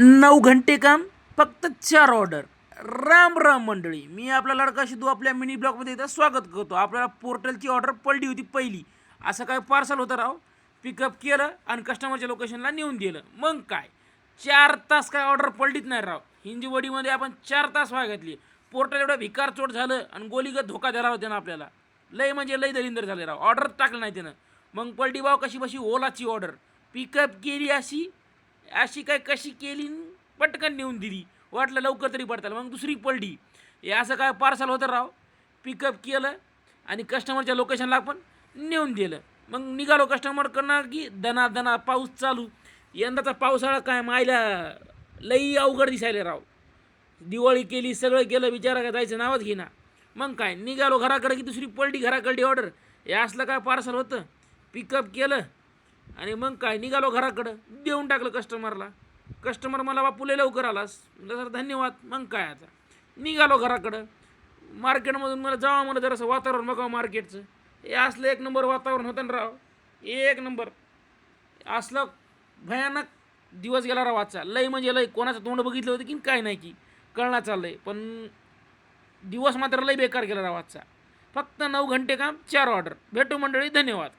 9 घंटे काम फक्त 4 ऑर्डर. राम राम मंडळी, मी आपला लडका शिदू आपल्या मिनी ब्लॉगमध्ये एकदा स्वागत करतो. आपल्याला पोर्टलची ऑर्डर पडली होती पहिली. असं काय पार्सल होतं राव, पिकअप केलं आणि कस्टमरच्या लोकेशनला नेऊन दिलं. मग काय 4 तास काय ऑर्डर पडलीच नाही राव. हिंजवडीमध्ये आपण 4 तास व्हाय घातली. पोर्टल एवढं भिकार चोट झालं आणि गोलीगत धोका दिला होता ना आपल्याला. लय म्हणजे लय दलिंदर झाले राव. ऑर्डर टाकलं नाही त्यानं. मग पलटी भाव कशी बशी ओलाची ऑर्डर पिकअप केली अशी अशी काय कशी केली, पटकन नेऊन दिली. वाटलं लवकर तरी पडताल, मग दुसरी पडली. हे असं काय पार्सल होतं राव. पिकअप केलं आणि कस्टमरच्या लोकेशनला आपण नेऊन दिलं. मग निघालो कस्टमरकडनं की दना पाऊस चालू. यंदाचा पावसाळा काय मायला लई अवघड दिसायला राव. दिवाळी केली, सगळं केलं, बिचारा काय जायचं नावच घेना. मग काय निघालो घराकडे की दुसरी पलटी घराकडली ऑर्डर. हे असलं काय पार्सल होतं. पिकअप केलं आणि मग काय निघालो घराकडं, देऊन टाकलं कस्टमरला. कस्टमर मला बापू लय लवकर आलास सर, धन्यवाद. मग काय आता निघालो घराकडं. मार्केटमधून मला जावं म्हणलं जरासं वातावरण बघावं मार्केटचं. हे असलं एक नंबर वातावरण होतं ना राव, एक नंबर. असलं भयानक दिवस गेला राव आजचा. लय म्हणजे लय. कोणाचं तोंड बघितलं होतं की काय नाही की कळणार चाललंय, पण दिवस मात्र लय बेकार गेला राव आजचा. फक्त 9 घंटे काम 4 ऑर्डर. भेटू मंडळी, धन्यवाद.